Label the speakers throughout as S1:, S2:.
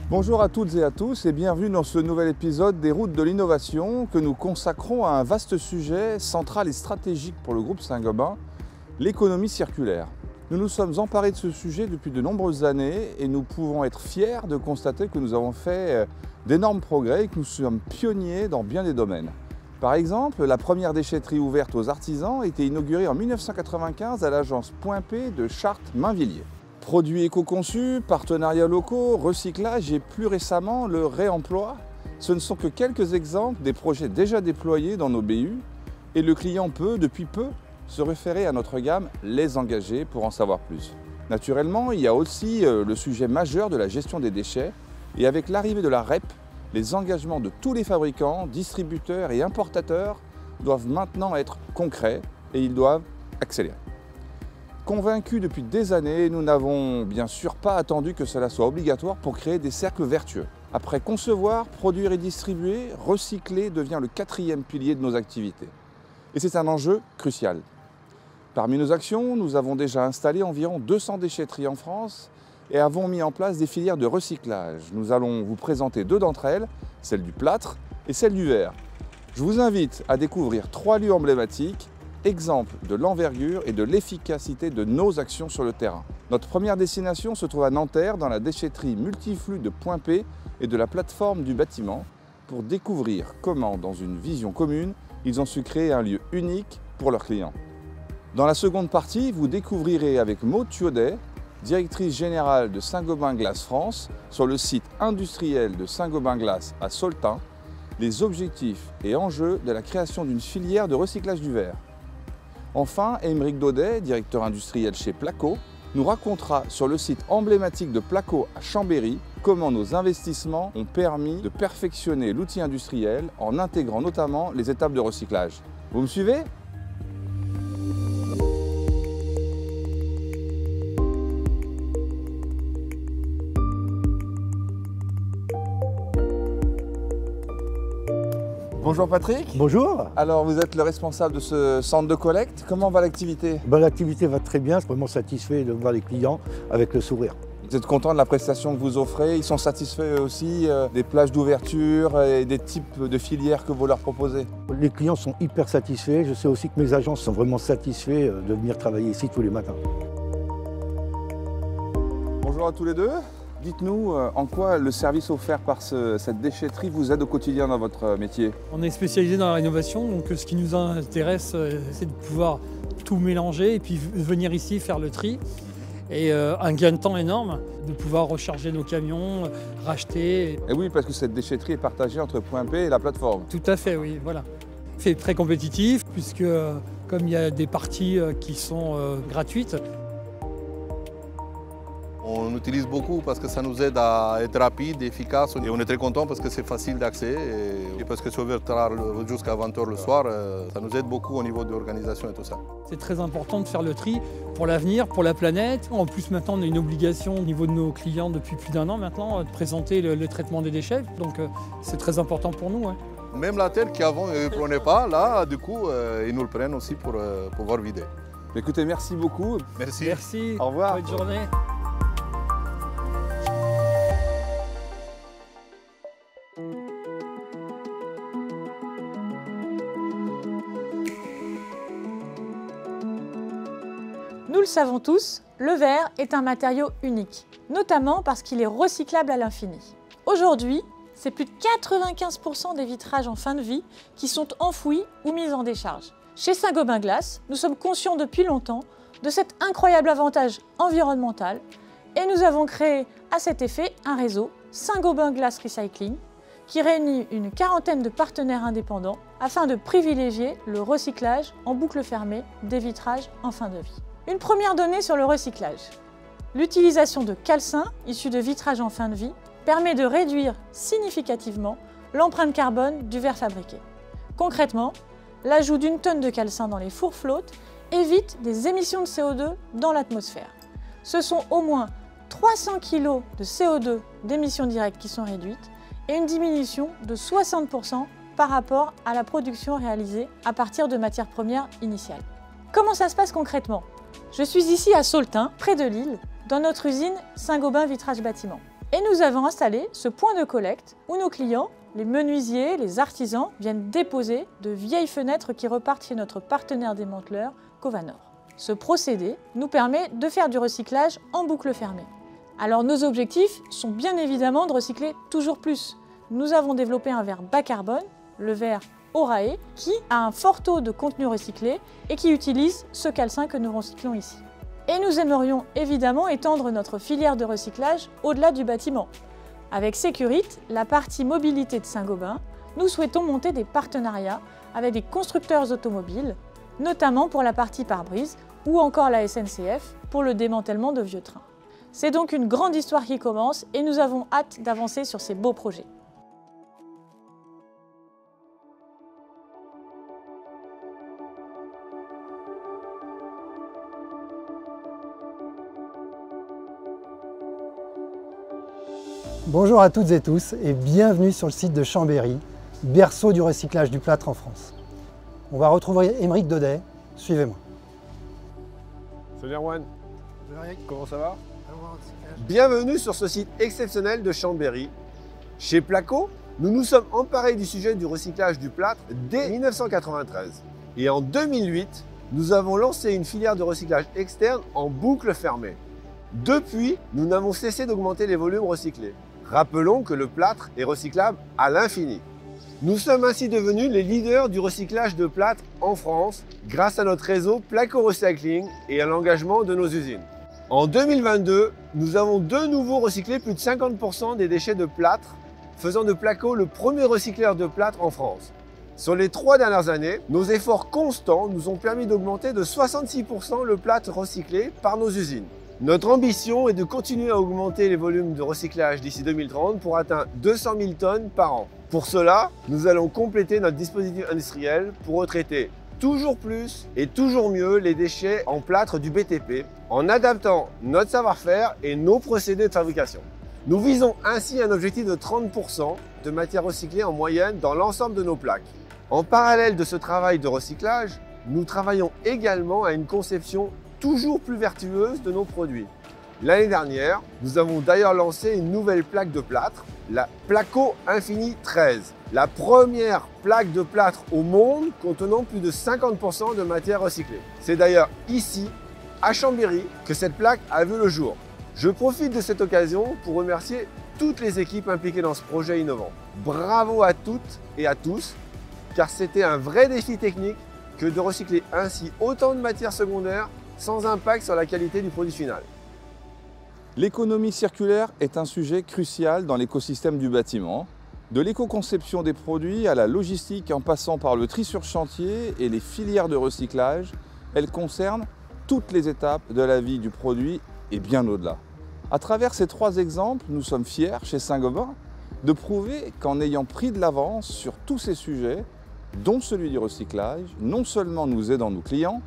S1: Bonjour à toutes et à tous et bienvenue dans ce nouvel épisode des Routes de l'innovation que nous consacrons à un vaste sujet central et stratégique pour le groupe Saint-Gobain, l'économie circulaire. Nous nous sommes emparés de ce sujet depuis de nombreuses années et nous pouvons être fiers de constater que nous avons fait d'énormes progrès et que nous sommes pionniers dans bien des domaines. Par exemple, la première déchetterie ouverte aux artisans a été inaugurée en 1995 à l'agence Point P de Chartres-Mainvilliers. Produits éco-conçus, partenariats locaux, recyclage et plus récemment le réemploi, ce ne sont que quelques exemples des projets déjà déployés dans nos BU et le client peut, depuis peu, se référer à notre gamme Les Engagés pour en savoir plus. Naturellement, il y a aussi le sujet majeur de la gestion des déchets et avec l'arrivée de la REP, les engagements de tous les fabricants, distributeurs et importateurs doivent maintenant être concrets et ils doivent accélérer. Convaincus depuis des années, nous n'avons bien sûr pas attendu que cela soit obligatoire pour créer des cercles vertueux. Après concevoir, produire et distribuer, recycler devient le quatrième pilier de nos activités. Et c'est un enjeu crucial. Parmi nos actions, nous avons déjà installé environ 200 déchetteries en France et avons mis en place des filières de recyclage. Nous allons vous présenter deux d'entre elles, celle du plâtre et celle du verre. Je vous invite à découvrir 3 lieux emblématiques, exemple de l'envergure et de l'efficacité de nos actions sur le terrain. Notre première destination se trouve à Nanterre, dans la déchetterie multiflux de Point P et de la plateforme du bâtiment, pour découvrir comment, dans une vision commune, ils ont su créer un lieu unique pour leurs clients. Dans la seconde partie, vous découvrirez avec Maud Thiodet, directrice générale de Saint-Gobain Glace France, sur le site industriel de Saint-Gobain Glace à Soltin, les objectifs et enjeux de la création d'une filière de recyclage du verre. Enfin, Aymeric Daudet, directeur industriel chez Placo, nous racontera sur le site emblématique de Placo à Chambéry comment nos investissements ont permis de perfectionner l'outil industriel en intégrant notamment les étapes de recyclage. Vous me suivez ? Bonjour Patrick.
S2: Bonjour.
S1: Alors vous êtes le responsable de ce centre de collecte. Comment va l'activité ?
S2: L'activité va très bien, je suis vraiment satisfait de voir les clients avec le sourire.
S1: Vous êtes content de la prestation que vous offrez? Ils sont satisfaits aussi des plages d'ouverture et des types de filières que vous leur proposez?
S2: Les clients sont hyper satisfaits. Je sais aussi que mes agents sont vraiment satisfaits de venir travailler ici tous les matins.
S1: Bonjour à tous les deux. Dites-nous en quoi le service offert par cette déchetterie vous aide au quotidien dans votre métier?
S3: On est spécialisé dans la rénovation, donc ce qui nous intéresse, c'est de pouvoir tout mélanger et puis venir ici faire le tri. Et un gain de temps énorme, de pouvoir recharger nos camions, racheter.
S1: Et oui, parce que cette déchetterie est partagée entre Point P et la plateforme.
S3: Tout à fait, oui, voilà. C'est très compétitif puisque comme il y a des parties qui sont gratuites.
S4: On utilise beaucoup parce que ça nous aide à être rapide, efficace et on est très content parce que c'est facile d'accès et parce que c'est ouvert tard jusqu'à 20h le soir, ça nous aide beaucoup au niveau de l'organisation et tout ça.
S3: C'est très important de faire le tri pour l'avenir, pour la planète. En plus maintenant on a une obligation au niveau de nos clients depuis plus d'1 an maintenant de présenter le traitement des déchets, donc c'est très important pour nous. Hein.
S4: Même la terre qui avant ne prenaient pas, là du coup ils nous le prennent aussi pour pouvoir vider.
S1: Écoutez, merci beaucoup.
S4: Merci.
S3: Merci.
S1: Au revoir.
S3: Bonne journée.
S5: Nous le savons tous, le verre est un matériau unique, notamment parce qu'il est recyclable à l'infini. Aujourd'hui, c'est plus de 95% des vitrages en fin de vie qui sont enfouis ou mis en décharge. Chez Saint-Gobain Glace, nous sommes conscients depuis longtemps de cet incroyable avantage environnemental et nous avons créé à cet effet un réseau Saint-Gobain Glace Recycling qui réunit une quarantaine de partenaires indépendants afin de privilégier le recyclage en boucle fermée des vitrages en fin de vie. Une première donnée sur le recyclage. L'utilisation de calcin, issu de vitrage en fin de vie, permet de réduire significativement l'empreinte carbone du verre fabriqué. Concrètement, l'ajout d'1 tonne de calcin dans les fours flottes évite des émissions de CO2 dans l'atmosphère. Ce sont au moins 300 kg de CO2 d'émissions directes qui sont réduites et une diminution de 60% par rapport à la production réalisée à partir de matières premières initiales. Comment ça se passe concrètement ? Je suis ici à Soltin, près de Lille, dans notre usine Saint-Gobain Vitrage Bâtiment. Et nous avons installé ce point de collecte où nos clients, les menuisiers, les artisans, viennent déposer de vieilles fenêtres qui repartent chez notre partenaire démanteleur, Covanor. Ce procédé nous permet de faire du recyclage en boucle fermée. Alors nos objectifs sont bien évidemment de recycler toujours plus. Nous avons développé un verre bas carbone, le verre Orae, qui a un fort taux de contenu recyclé et qui utilise ce calcin que nous recyclons ici. Et nous aimerions évidemment étendre notre filière de recyclage au-delà du bâtiment. Avec Securite, la partie mobilité de Saint-Gobain, nous souhaitons monter des partenariats avec des constructeurs automobiles, notamment pour la partie pare-brise ou encore la SNCF pour le démantèlement de vieux trains. C'est donc une grande histoire qui commence et nous avons hâte d'avancer sur ces beaux projets.
S6: Bonjour à toutes et tous et bienvenue sur le site de Chambéry, berceau du recyclage du plâtre en France. On va retrouver Émeric Daudet, suivez-moi.
S7: Salut Erwan,
S6: Salut Eric.
S7: comment ça va? Bienvenue sur ce site exceptionnel de Chambéry. Chez Placo, nous nous sommes emparés du sujet du recyclage du plâtre dès 1993. Et en 2008, nous avons lancé une filière de recyclage externe en boucle fermée. Depuis, nous n'avons cessé d'augmenter les volumes recyclés. Rappelons que le plâtre est recyclable à l'infini. Nous sommes ainsi devenus les leaders du recyclage de plâtre en France grâce à notre réseau Placo Recycling et à l'engagement de nos usines. En 2022, nous avons de nouveau recyclé plus de 50% des déchets de plâtre, faisant de Placo le premier recycleur de plâtre en France. Sur les 3 dernières années, nos efforts constants nous ont permis d'augmenter de 66% le plâtre recyclé par nos usines. Notre ambition est de continuer à augmenter les volumes de recyclage d'ici 2030 pour atteindre 200 000 tonnes par an. Pour cela, nous allons compléter notre dispositif industriel pour retraiter toujours plus et toujours mieux les déchets en plâtre du BTP en adaptant notre savoir-faire et nos procédés de fabrication. Nous visons ainsi un objectif de 30% de matière recyclée en moyenne dans l'ensemble de nos plaques. En parallèle de ce travail de recyclage, nous travaillons également à une conception toujours plus vertueuse de nos produits. L'année dernière, nous avons d'ailleurs lancé une nouvelle plaque de plâtre, la Placo Infini 13, la première plaque de plâtre au monde contenant plus de 50% de matière recyclée. C'est d'ailleurs ici, à Chambéry, que cette plaque a vu le jour. Je profite de cette occasion pour remercier toutes les équipes impliquées dans ce projet innovant. Bravo à toutes et à tous, car c'était un vrai défi technique que de recycler ainsi autant de matières secondaires sans impact sur la qualité du produit final.
S1: L'économie circulaire est un sujet crucial dans l'écosystème du bâtiment. De l'éco-conception des produits à la logistique en passant par le tri sur chantier et les filières de recyclage, elle concerne toutes les étapes de la vie du produit et bien au-delà. À travers ces 3 exemples, nous sommes fiers chez Saint-Gobain de prouver qu'en ayant pris de l'avance sur tous ces sujets, dont celui du recyclage, non seulement nous aidons nos clients,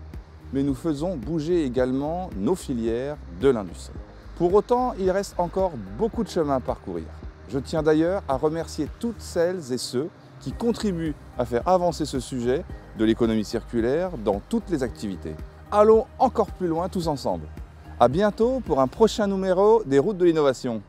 S1: mais nous faisons bouger également nos filières de l'industrie. Pour autant, il reste encore beaucoup de chemin à parcourir. Je tiens d'ailleurs à remercier toutes celles et ceux qui contribuent à faire avancer ce sujet de l'économie circulaire dans toutes les activités. Allons encore plus loin tous ensemble. À bientôt pour un prochain numéro des Routes de l'innovation.